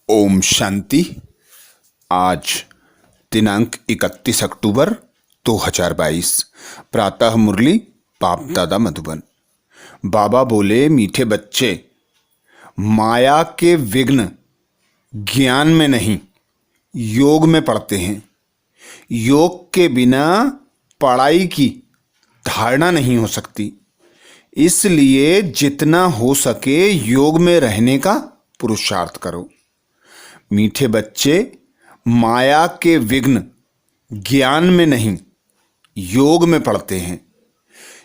ओम शांति। आज दिनांक 31 अक्टूबर 2022। प्रातः मुरली बाप दादा मधुबन। बाबा बोले, मीठे बच्चे, माया के विघ्न ज्ञान में नहीं योग में पड़ते हैं। योग के बिना पढ़ाई की धारणा नहीं हो सकती। इसलिए जितना हो सके योग में रहने का पुरुषार्थ करो। मीठे बच्चे, माया के विघ्न ज्ञान में नहीं योग में पड़ते हैं।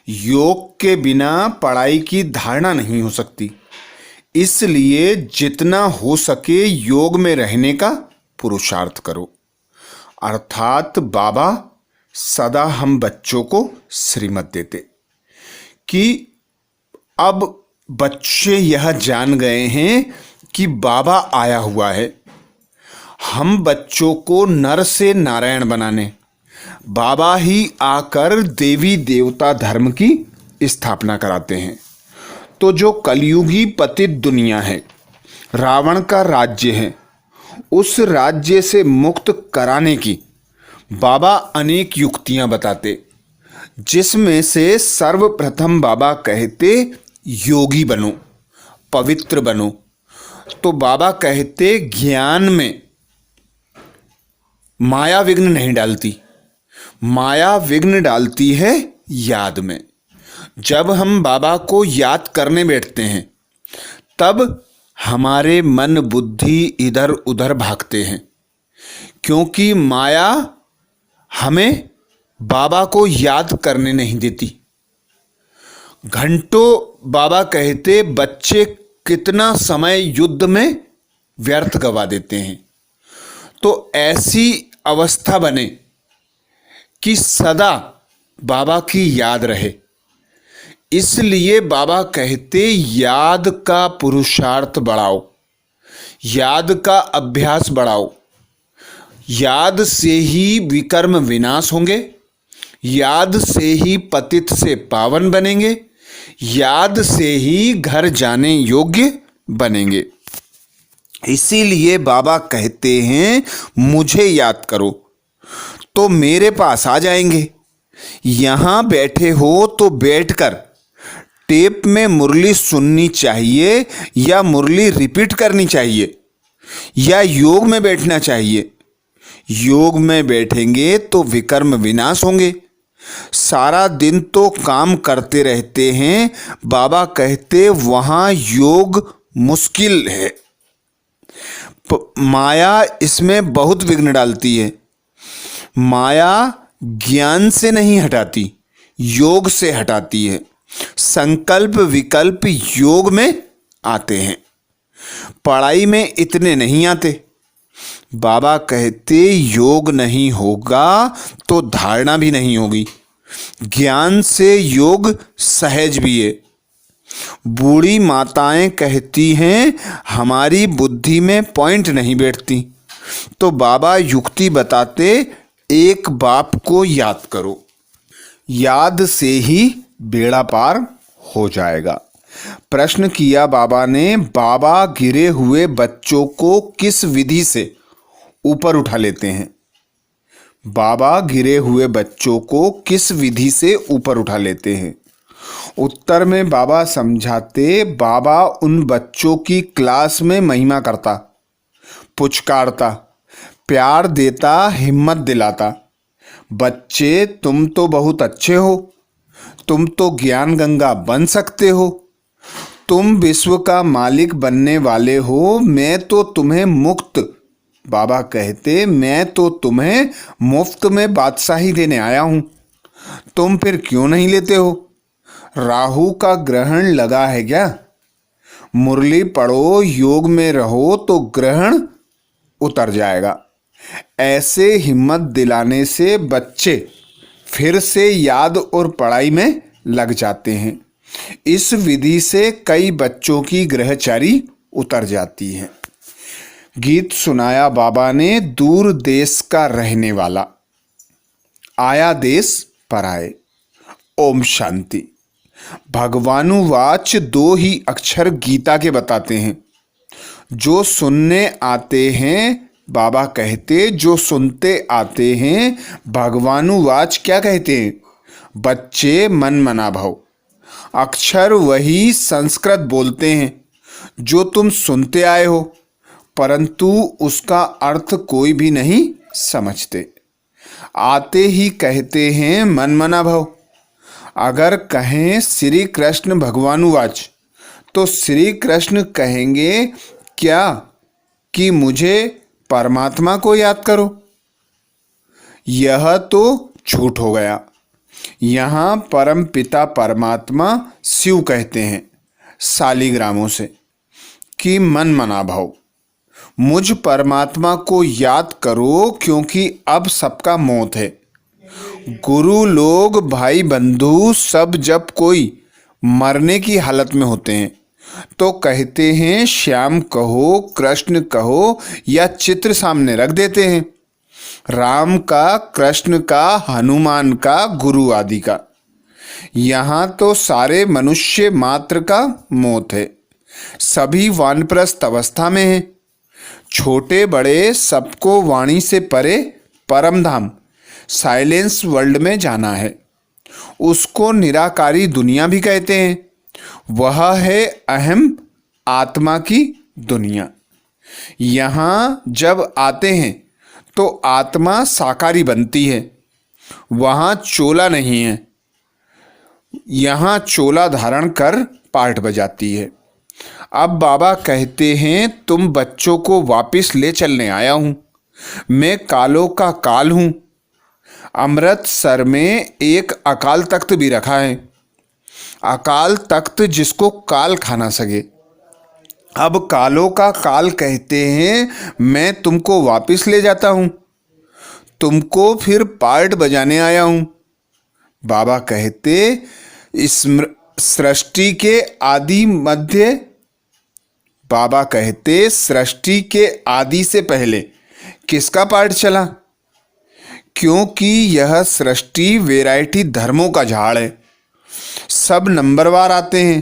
योग के बिना पढ़ाई की धारणा नहीं हो सकती। इसलिए जितना हो सके योग में रहने का पुरुषार्थ करो। अर्थात बाबा सदा हम बच्चों को श्रीमत देते कि अब बच्चे यह जान गए हैं कि बाबा आया हुआ है। हम बच्चों को नर से नारायण बनाने, बाबा ही आकर देवी देवता धर्म की स्थापना कराते हैं। तो जो कलयुगी पतित दुनिया है, रावण का राज्य है, उस राज्य से मुक्त कराने की बाबा अनेक युक्तियां बताते, जिसमें से सर्वप्रथम बाबा कहते योगी बनो, पवित्र बनो। तो बाबा कहते ज्ञान में माया विघ्न नहीं डालती, माया विघ्न डालती है याद में। जब हम बाबा को याद करने बैठते हैं तब हमारे मन बुद्धि इधर उधर भागते हैं, क्योंकि माया हमें बाबा को याद करने नहीं देती। घंटों बाबा कहते बच्चे कितना समय युद्ध में व्यर्थ गवा देते हैं। तो ऐसी अवस्था बने कि सदा बाबा की याद रहे। इसलिए बाबा कहते याद का पुरुषार्थ बढ़ाओ, याद का अभ्यास बढ़ाओ। याद से ही विकर्म विनाश होंगे, याद से ही पतित से पावन बनेंगे, याद से ही घर जाने योग्य बनेंगे। इसीलिए बाबा कहते हैं मुझे याद करो तो मेरे पास आ जाएंगे। यहां बैठे हो तो बैठकर टेप में मुरली सुननी चाहिए या मुरली रिपीट करनी चाहिए या योग में बैठना चाहिए। योग में बैठेंगे तो विकर्म विनाश होंगे। सारा दिन तो काम करते रहते हैं, बाबा कहते वहां योग मुश्किल है। माया इसमें बहुत विघ्न डालती है। माया ज्ञान से नहीं हटाती, योग से हटाती है। संकल्प विकल्प योग में आते हैं, पढ़ाई में इतने नहीं आते। बाबा कहते योग नहीं होगा तो धारणा भी नहीं होगी। ज्ञान से योग सहज भी है। बूढ़ी माताएं कहती हैं हमारी बुद्धि में पॉइंट नहीं बैठती। तो बाबा युक्ति बताते, एक बाप को याद करो, याद से ही बेड़ा पार हो जाएगा। प्रश्न किया बाबा ने, बाबा गिरे हुए बच्चों को किस विधि से ऊपर उठा लेते हैं? बाबा गिरे हुए बच्चों को किस विधि से ऊपर उठा लेते हैं? उत्तर में बाबा समझाते, बाबा उन बच्चों की क्लास में महिमा करता, पुचकारता, प्यार देता, हिम्मत दिलाता। बच्चे तुम तो बहुत अच्छे हो, तुम तो ज्ञान गंगा बन सकते हो, तुम विश्व का मालिक बनने वाले हो। मैं तो तुम्हें मुफ्त, बाबा कहते मैं तो तुम्हें मुफ्त में बादशाही देने आया हूं, तुम फिर क्यों नहीं लेते हो? राहु का ग्रहण लगा है क्या? मुरली पढ़ो, योग में रहो तो ग्रहण उतर जाएगा। ऐसे हिम्मत दिलाने से बच्चे फिर से याद और पढ़ाई में लग जाते हैं। इस विधि से कई बच्चों की ग्रहचारी उतर जाती है। गीत सुनाया बाबा ने, दूर देश का रहने वाला आया देश पर आए। ओम शांति। भगवानुवाच दो ही अक्षर गीता के बताते हैं, जो सुनने आते हैं, बाबा कहते जो सुनते आते हैं, भगवानुवाच क्या कहते हैं? बच्चे मन मना भव। अक्षर वही संस्कृत बोलते हैं जो तुम सुनते आए हो, परंतु उसका अर्थ कोई भी नहीं समझते। आते ही कहते हैं मन मना भव। अगर कहें श्री कृष्ण भगवानुवाच तो श्री कृष्ण कहेंगे क्या कि मुझे परमात्मा को याद करो? यह तो झूठ हो गया। यहाँ परम पिता परमात्मा शिव कहते हैं शालिग्रामों से कि मन मना भाव, मुझ परमात्मा को याद करो, क्योंकि अब सबका मौत है। गुरु लोग, भाई बंधु सब जब कोई मरने की हालत में होते हैं तो कहते हैं श्याम कहो, कृष्ण कहो, या चित्र सामने रख देते हैं, राम का, कृष्ण का, हनुमान का, गुरु आदि का। यहाँ तो सारे मनुष्य मात्र का मौत है। सभी वानप्रस्थ अवस्था में हैं। छोटे बड़े सबको वाणी से परे परम धाम साइलेंस वर्ल्ड में जाना है। उसको निराकारी दुनिया भी कहते हैं। वह है अहम आत्मा की दुनिया। यहाँ जब आते हैं तो आत्मा साकारी बनती है। वहाँ चोला नहीं है, यहाँ चोला धारण कर पाठ बजाती है। अब बाबा कहते हैं तुम बच्चों को वापस ले चलने आया हूँ। मैं कालों का काल हूँ। अमृतसर में एक अकाल तख्त भी रखा है, अकाल तख्त जिसको काल खा ना सके। अब कालों का काल कहते हैं मैं तुमको वापस ले जाता हूँ, तुमको फिर पार्ट बजाने आया हूँ। बाबा कहते इस सृष्टि के आदि मध्य, बाबा कहते सृष्टि के आदि से पहले किसका पार्ट चला? क्योंकि यह सृष्टि वैरायटी धर्मों का झाड़ है। सब नंबरवार आते हैं।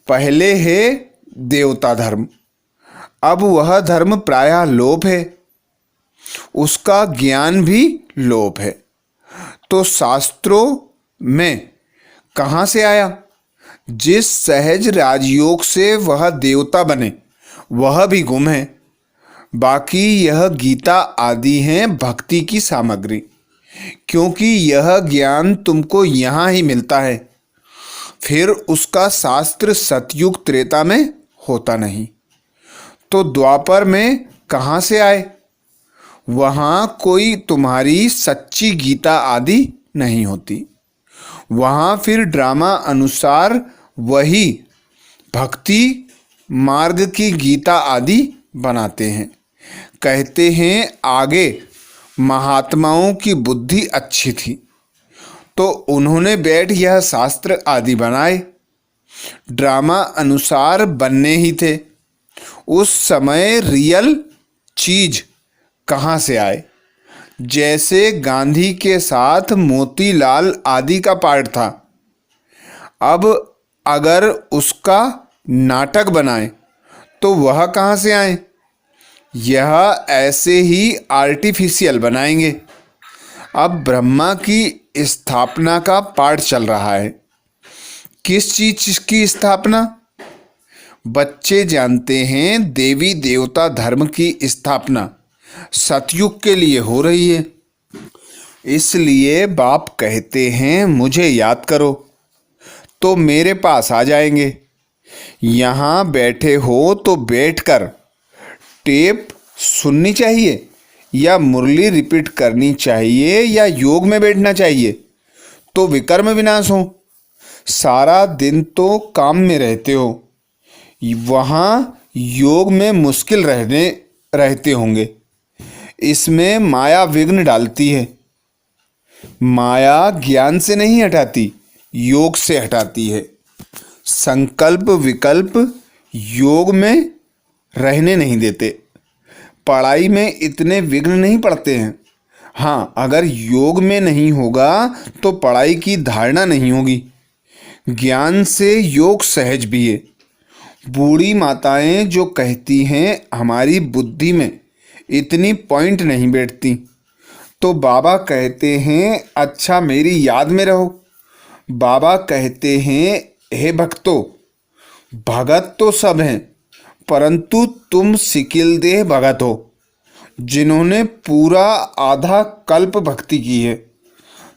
पहले है देवता धर्म, अब वह धर्म प्रायः लोप है, उसका ज्ञान भी लोप है। तो शास्त्रों में कहाँ से आया? जिस सहज राजयोग से वह देवता बने वह भी गुम है। बाकी यह गीता आदि हैं भक्ति की सामग्री, क्योंकि यह ज्ञान तुमको यहाँ ही मिलता है। फिर उसका शास्त्र सतयुग त्रेता में होता नहीं। तो द्वापर में कहाँ से आए? वहाँ कोई तुम्हारी सच्ची गीता आदि नहीं होती। वहाँ फिर ड्रामा अनुसार वही भक्ति मार्ग की गीता आदि बनाते हैं। कहते हैं आगे महात्माओं की बुद्धि अच्छी थी तो उन्होंने बैठ यह शास्त्र आदि बनाए। ड्रामा अनुसार बनने ही थे। उस समय रियल चीज कहाँ से आए? जैसे गांधी के साथ मोतीलाल आदि का पार्ट था, अब अगर उसका नाटक बनाए तो वह कहाँ से आए? यह ऐसे ही आर्टिफिशियल बनाएंगे। अब ब्रह्मा की स्थापना का पाठ चल रहा है। किस चीज की स्थापना? बच्चे जानते हैं देवी देवता धर्म की स्थापना सतयुग के लिए हो रही है। इसलिए बाप कहते हैं मुझे याद करो तो मेरे पास आ जाएंगे। यहाँ बैठे हो तो बैठकर टेप सुननी चाहिए या मुरली रिपीट करनी चाहिए या योग में बैठना चाहिए तो विकर्म विनाश हो। सारा दिन तो काम में रहते हो, वहाँ योग में मुश्किल रहते होंगे। इसमें माया विघ्न डालती है। माया ज्ञान से नहीं हटाती, योग से हटाती है। संकल्प विकल्प योग में रहने नहीं देते। पढ़ाई में इतने विघ्न नहीं पड़ते हैं। हाँ, अगर योग में नहीं होगा तो पढ़ाई की धारणा नहीं होगी। ज्ञान से योग सहज भी है। बूढ़ी माताएं जो कहती हैं हमारी बुद्धि में इतनी पॉइंट नहीं बैठती, तो बाबा कहते हैं अच्छा मेरी याद में रहो। बाबा कहते हैं हे भक्तों, भगत तो सब हैं, परंतु तुम सिकिलदेह भगत हो, जिन्होंने पूरा आधा कल्प भक्ति की है।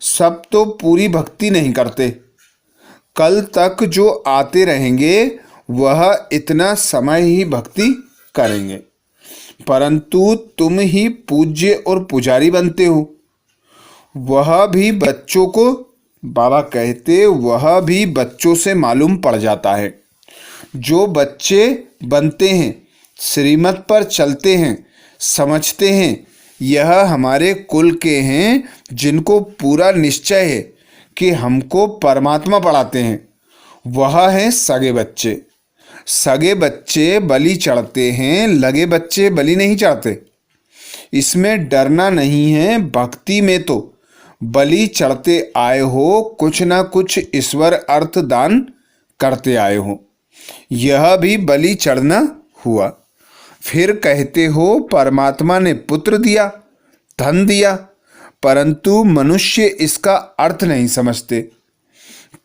सब तो पूरी भक्ति नहीं करते। कल तक जो आते रहेंगे वह इतना समय ही भक्ति करेंगे, परंतु तुम ही पूज्य और पुजारी बनते हो। वह भी बच्चों को, बाबा कहते, वह भी बच्चों से मालूम पड़ जाता है। जो बच्चे बनते हैं, श्रीमत पर चलते हैं, समझते हैं यह हमारे कुल के हैं, जिनको पूरा निश्चय है कि हमको परमात्मा पढ़ाते हैं, वह हैं सगे बच्चे। सगे बच्चे बलि चढ़ते हैं, लगे बच्चे बलि नहीं चढ़ते। इसमें डरना नहीं है। भक्ति में तो बलि चढ़ते आए हो, कुछ ना कुछ ईश्वर अर्थ दान करते आए हो, यह भी बलि चढ़ना हुआ। फिर कहते हो परमात्मा ने पुत्र दिया, धन दिया, परंतु मनुष्य इसका अर्थ नहीं समझते।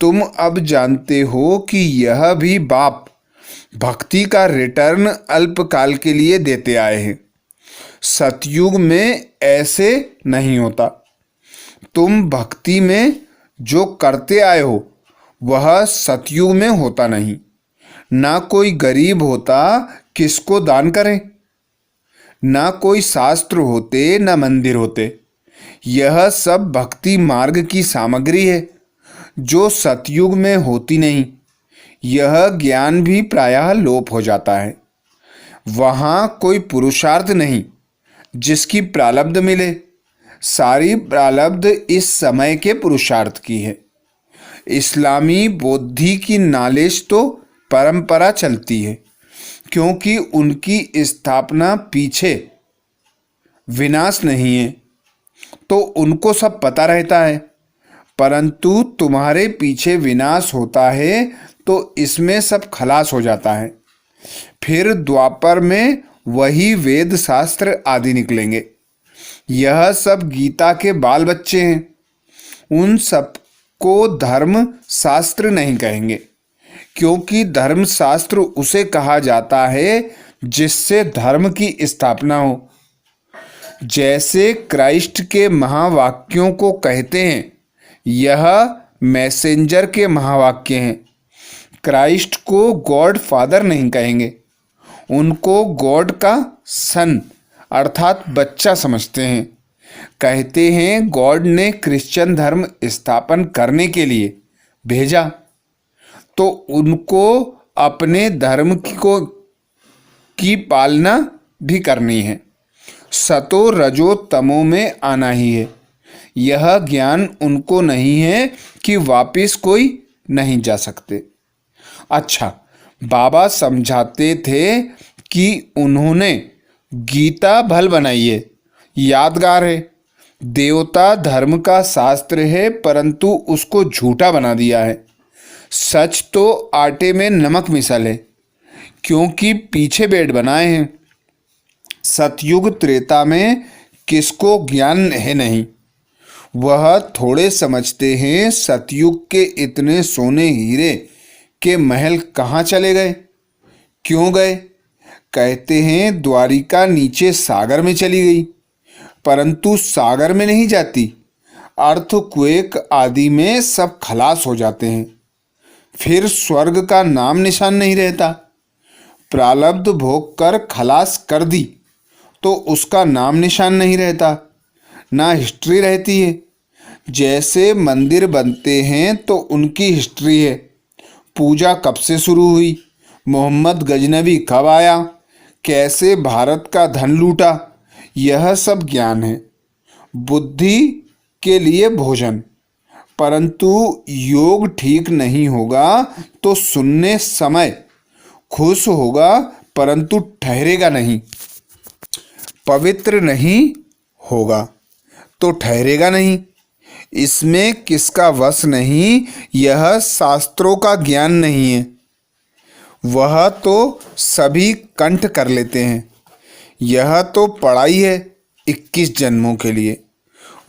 तुम अब जानते हो कि यह भी बाप भक्ति का रिटर्न अल्पकाल के लिए देते आए हैं। सतयुग में ऐसे नहीं होता। तुम भक्ति में जो करते आए हो वह सतयुग में होता नहीं। ना कोई गरीब होता, किसको दान करें? ना कोई शास्त्र होते, ना मंदिर होते। यह सब भक्ति मार्ग की सामग्री है जो सतयुग में होती नहीं। यह ज्ञान भी प्रायः लोप हो जाता है। वहाँ कोई पुरुषार्थ नहीं जिसकी प्रारब्ध मिले। सारी प्रारब्ध इस समय के पुरुषार्थ की है। इस्लामी बुद्धि की नॉलेज तो परंपरा चलती है, क्योंकि उनकी स्थापना पीछे विनाश नहीं है, तो उनको सब पता रहता है। परंतु तुम्हारे पीछे विनाश होता है तो इसमें सब खलास हो जाता है। फिर द्वापर में वही वेद शास्त्र आदि निकलेंगे। यह सब गीता के बाल बच्चे हैं। उन सब को धर्म शास्त्र नहीं कहेंगे, क्योंकि धर्म शास्त्र उसे कहा जाता है जिससे धर्म की स्थापना हो। जैसे क्राइस्ट के महावाक्यों को कहते हैं, यह मैसेंजर के महावाक्य हैं। क्राइस्ट को गॉड फादर नहीं कहेंगे, उनको गॉड का सन अर्थात बच्चा समझते हैं। कहते हैं गॉड ने क्रिश्चियन धर्म स्थापन करने के लिए भेजा, तो उनको अपने धर्म की पालना भी करनी है। सतो रजो तमो में आना ही है। यह ज्ञान उनको नहीं है कि वापिस कोई नहीं जा सकते। अच्छा, बाबा समझाते थे कि उन्होंने गीता भल बनाई है, यादगार है। देवता धर्म का शास्त्र है, परंतु उसको झूठा बना दिया है। सच तो आटे में नमक मिसल है, क्योंकि पीछे बेड बनाए हैं। सतयुग त्रेता में किसको ज्ञान है नहीं, वह थोड़े समझते हैं सतयुग के इतने सोने हीरे के महल कहाँ चले गए, क्यों गए। कहते हैं द्वारिका नीचे सागर में चली गई, परंतु सागर में नहीं जाती। अर्थक्वेक आदि में सब खलास हो जाते हैं। फिर स्वर्ग का नाम निशान नहीं रहता। प्रारब्ध भोग कर खलास कर दी तो उसका नाम निशान नहीं रहता, ना हिस्ट्री रहती है। जैसे मंदिर बनते हैं तो उनकी हिस्ट्री है। पूजा कब से शुरू हुई, मोहम्मद गजनबी कब आया, कैसे भारत का धन लूटा, यह सब ज्ञान है। बुद्धि के लिए भोजन, परंतु योग ठीक नहीं होगा तो सुनने समय खुश होगा, परंतु ठहरेगा नहीं। पवित्र नहीं होगा तो ठहरेगा नहीं। इसमें किसका वश नहीं, यह शास्त्रों का ज्ञान नहीं है। वह तो सभी कंठ कर लेते हैं। यह तो पढ़ाई है 21 जन्मों के लिए।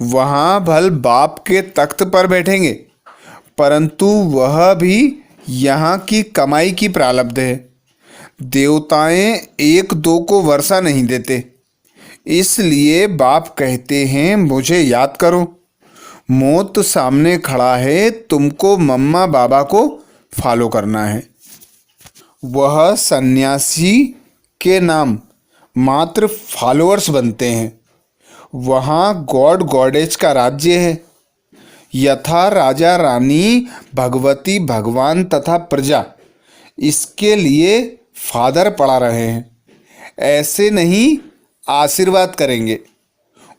वहाँ भल बाप के तख्त पर बैठेंगे, परंतु वह भी यहाँ की कमाई की प्रारब्ध है। देवताएं एक दो को वर्षा नहीं देते, इसलिए बाप कहते हैं मुझे याद करो। मौत सामने खड़ा है, तुमको मम्मा बाबा को फॉलो करना है। वह सन्यासी के नाम मात्र फॉलोअर्स बनते हैं। वहाँ गॉड गॉडेज का राज्य है। यथा राजा रानी, भगवती भगवान तथा प्रजा इसके लिए फादर पढ़ा रहे हैं। ऐसे नहीं आशीर्वाद करेंगे,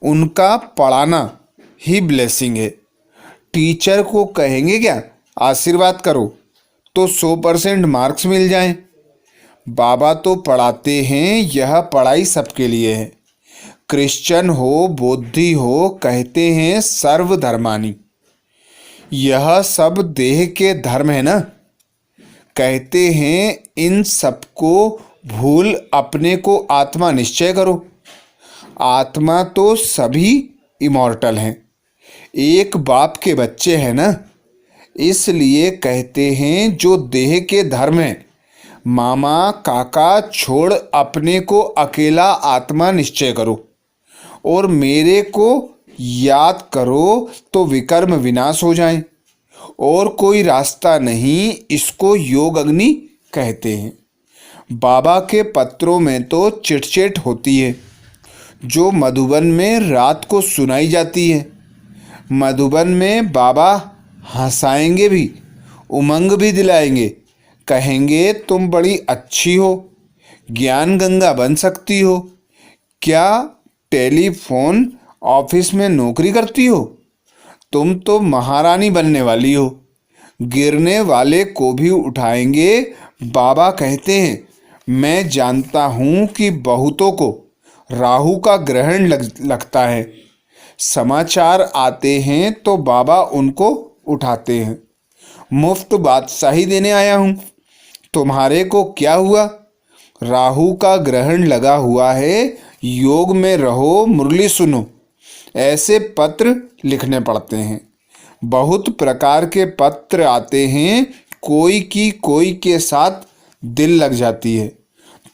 उनका पढ़ाना ही ब्लेसिंग है। टीचर को कहेंगे क्या आशीर्वाद करो तो 100% मार्क्स मिल जाएं। बाबा तो पढ़ाते हैं, यह पढ़ाई सबके लिए है। क्रिश्चियन हो, बौद्धि हो, कहते हैं सर्वधर्मानी। यह सब देह के धर्म है ना। कहते हैं इन सबको भूल अपने को आत्मा निश्चय करो। आत्मा तो सभी इमॉर्टल हैं, एक बाप के बच्चे हैं ना। इसलिए कहते हैं जो देह के धर्म हैं, मामा काका छोड़ अपने को अकेला आत्मा निश्चय करो और मेरे को याद करो तो विकर्म विनाश हो जाए। और कोई रास्ता नहीं, इसको योग अग्नि कहते हैं। बाबा के पत्रों में तो चिटचिट होती है, जो मधुबन में रात को सुनाई जाती है। मधुबन में बाबा हंसाएंगे भी, उमंग भी दिलाएंगे। कहेंगे तुम बड़ी अच्छी हो, ज्ञान गंगा बन सकती हो। क्या टेलीफोन ऑफिस में नौकरी करती हो? तुम तो महारानी बनने वाली हो। गिरने वाले को भी उठाएंगे। बाबा कहते हैं मैं जानता हूँ कि बहुतों को राहु का ग्रहण लगता है। समाचार आते हैं तो बाबा उनको उठाते हैं। मुफ्त बादशाही देने आया हूँ। तुम्हारे को क्या हुआ? राहु का ग्रहण लगा हुआ है, योग में रहो, मुरली सुनो। ऐसे पत्र लिखने पड़ते हैं। बहुत प्रकार के पत्र आते हैं। कोई के साथ दिल लग जाती है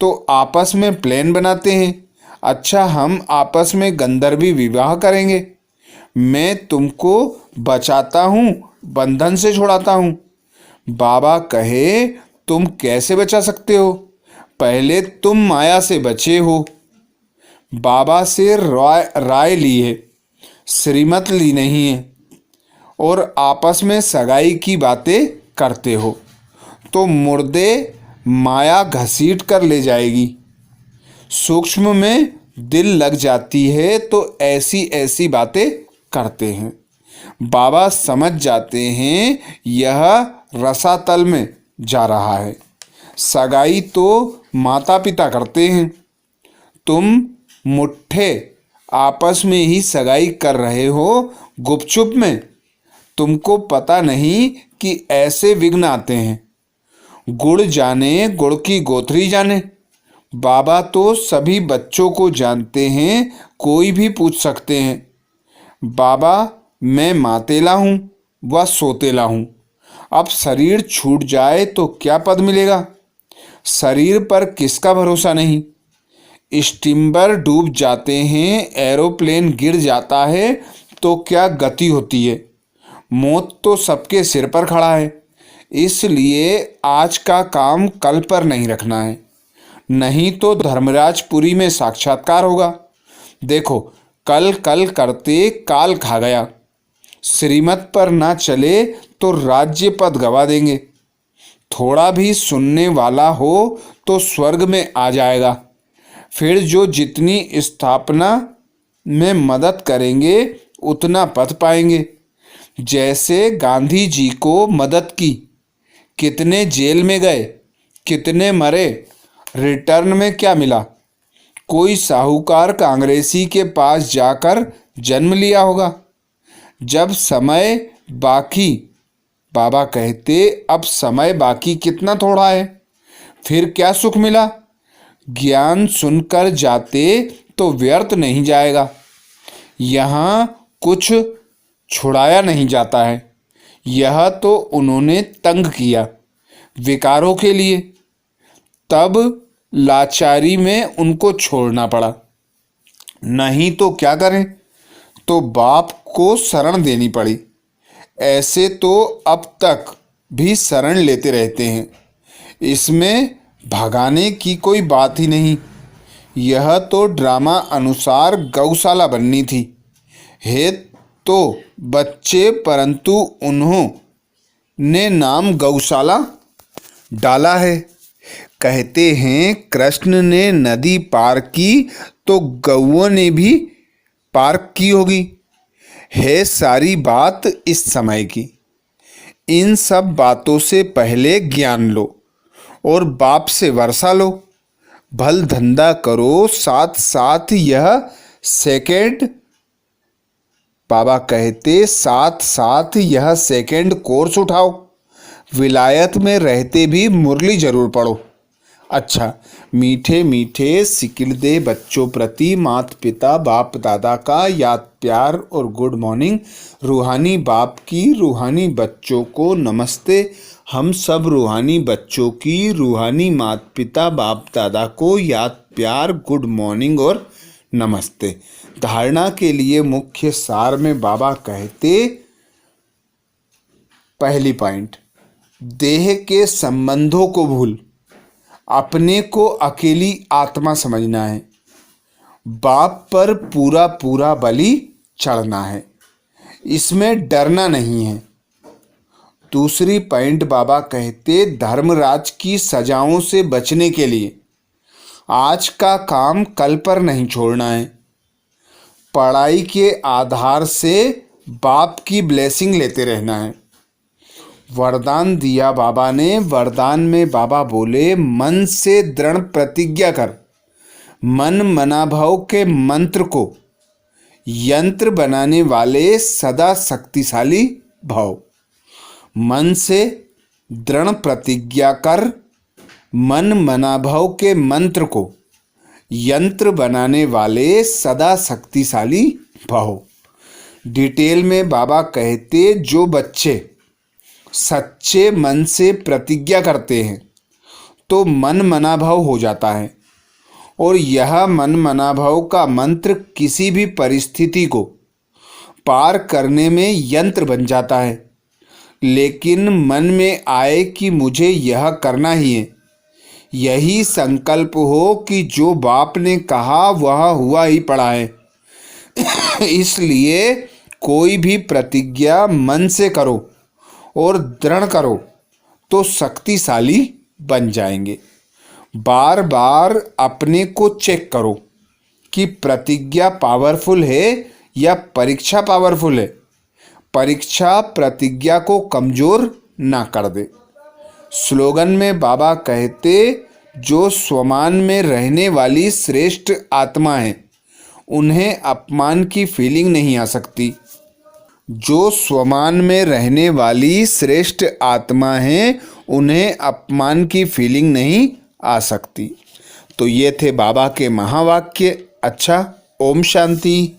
तो आपस में प्लान बनाते हैं। अच्छा हम आपस में गंधर्वी विवाह करेंगे। मैं तुमको बचाता हूँ, बंधन से छुड़ाता हूँ। बाबा कहे तुम कैसे बचा सकते हो? पहले तुम माया से बचे हो। बाबा से राय ली है, श्रीमत ली नहीं है, और आपस में सगाई की बातें करते हो तो मुर्दे माया घसीट कर ले जाएगी। सूक्ष्म में दिल लग जाती है तो ऐसी ऐसी बातें करते हैं। बाबा समझ जाते हैं यह रसातल में जा रहा है। सगाई तो माता पिता करते हैं, तुम मुट्ठे आपस में ही सगाई कर रहे हो गुपचुप में। तुमको पता नहीं कि ऐसे विघ्न आते हैं। गुड़ जाने गुड़ की गोथरी जाने। बाबा तो सभी बच्चों को जानते हैं, कोई भी पूछ सकते हैं बाबा मैं मातेला हूँ व सोतेला हूँ। अब शरीर छूट जाए तो क्या पद मिलेगा? शरीर पर किसका भरोसा नहीं। स्टीमर डूब जाते हैं, एरोप्लेन गिर जाता है तो क्या गति होती है। मौत तो सबके सिर पर खड़ा है। इसलिए आज का काम कल पर नहीं रखना है, नहीं तो धर्मराजपुरी में साक्षात्कार होगा। देखो कल कल करते काल खा गया। श्रीमत पर ना चले तो राज्य पद गवा देंगे। थोड़ा भी सुनने वाला हो तो स्वर्ग में आ जाएगा। फिर जो जितनी स्थापना में मदद करेंगे उतना पद पाएंगे। जैसे गांधी जी को मदद की, कितने जेल में गए, कितने मरे, रिटर्न में क्या मिला? कोई साहूकार कांग्रेसी के पास जाकर जन्म लिया होगा। जब समय बाकी, बाबा कहते अब समय बाकी कितना थोड़ा है। फिर क्या सुख मिला? ज्ञान सुनकर जाते तो व्यर्थ नहीं जाएगा। यहाँ कुछ छुड़ाया नहीं जाता है। यह तो उन्होंने तंग किया विकारों के लिए, तब लाचारी में उनको छोड़ना पड़ा। नहीं तो क्या करें, तो बाप को शरण देनी पड़ी। ऐसे तो अब तक भी शरण लेते रहते हैं, इसमें भगाने की कोई बात ही नहीं। यह तो ड्रामा अनुसार गौशाला बननी थी। है तो बच्चे, परंतु उन्होंने नाम गौशाला डाला है। कहते हैं कृष्ण ने नदी पार की तो गौओं ने भी पार की होगी। है सारी बात इस समय की। इन सब बातों से पहले ज्ञान लो और बाप से वर्षा लो। भल धंधा करो, साथ साथ यह सेकेंड, बाबा कहते साथ साथ यह सेकेंड कोर्स उठाओ। विलायत में रहते भी मुरली जरूर पढ़ो। अच्छा, मीठे मीठे सिकिलदे बच्चों प्रति माता पिता बाप दादा का याद प्यार और गुड मॉर्निंग। रूहानी बाप की रूहानी बच्चों को नमस्ते। हम सब रूहानी बच्चों की रूहानी माता पिता बाप दादा को याद प्यार गुड मॉर्निंग और नमस्ते। धारणा के लिए मुख्य सार में बाबा कहते, पहली पॉइंट, देह के संबंधों को भूल अपने को अकेली आत्मा समझना है। बाप पर पूरा पूरा बलि चढ़ना है, इसमें डरना नहीं है। दूसरी पॉइंट बाबा कहते, धर्मराज की सजाओं से बचने के लिए आज का काम कल पर नहीं छोड़ना है। पढ़ाई के आधार से बाप की ब्लेसिंग लेते रहना है। वरदान दिया बाबा ने। वरदान में बाबा बोले, मन से दृढ़ प्रतिज्ञा कर। मन मनाभाव के मंत्र को यंत्र बनाने वाले सदा शक्तिशाली भाव। मन से दृढ़ प्रतिज्ञा कर। मन मनाभाव के मंत्र को यंत्र बनाने वाले सदा शक्तिशाली भाव। डिटेल में बाबा कहते, जो बच्चे सच्चे मन से प्रतिज्ञा करते हैं तो मन मनाभाव हो जाता है, और यह मन मनाभाव का मंत्र किसी भी परिस्थिति को पार करने में यंत्र बन जाता है। लेकिन मन में आए कि मुझे यह करना ही है, यही संकल्प हो कि जो बाप ने कहा वह हुआ ही पड़ा है। इसलिए कोई भी प्रतिज्ञा मन से करो और दृढ़ करो तो शक्तिशाली बन जाएंगे। बार बार अपने को चेक करो कि प्रतिज्ञा पावरफुल है या परीक्षा पावरफुल है। परीक्षा प्रतिज्ञा को कमजोर ना कर दे। स्लोगन में बाबा कहते, जो स्वमान में रहने वाली श्रेष्ठ आत्मा है उन्हें अपमान की फीलिंग नहीं आ सकती। जो स्वमान में रहने वाली श्रेष्ठ आत्मा है उन्हें अपमान की फीलिंग नहीं आ सकती। तो ये थे बाबा के महावाक्य। अच्छा, ओम शांति।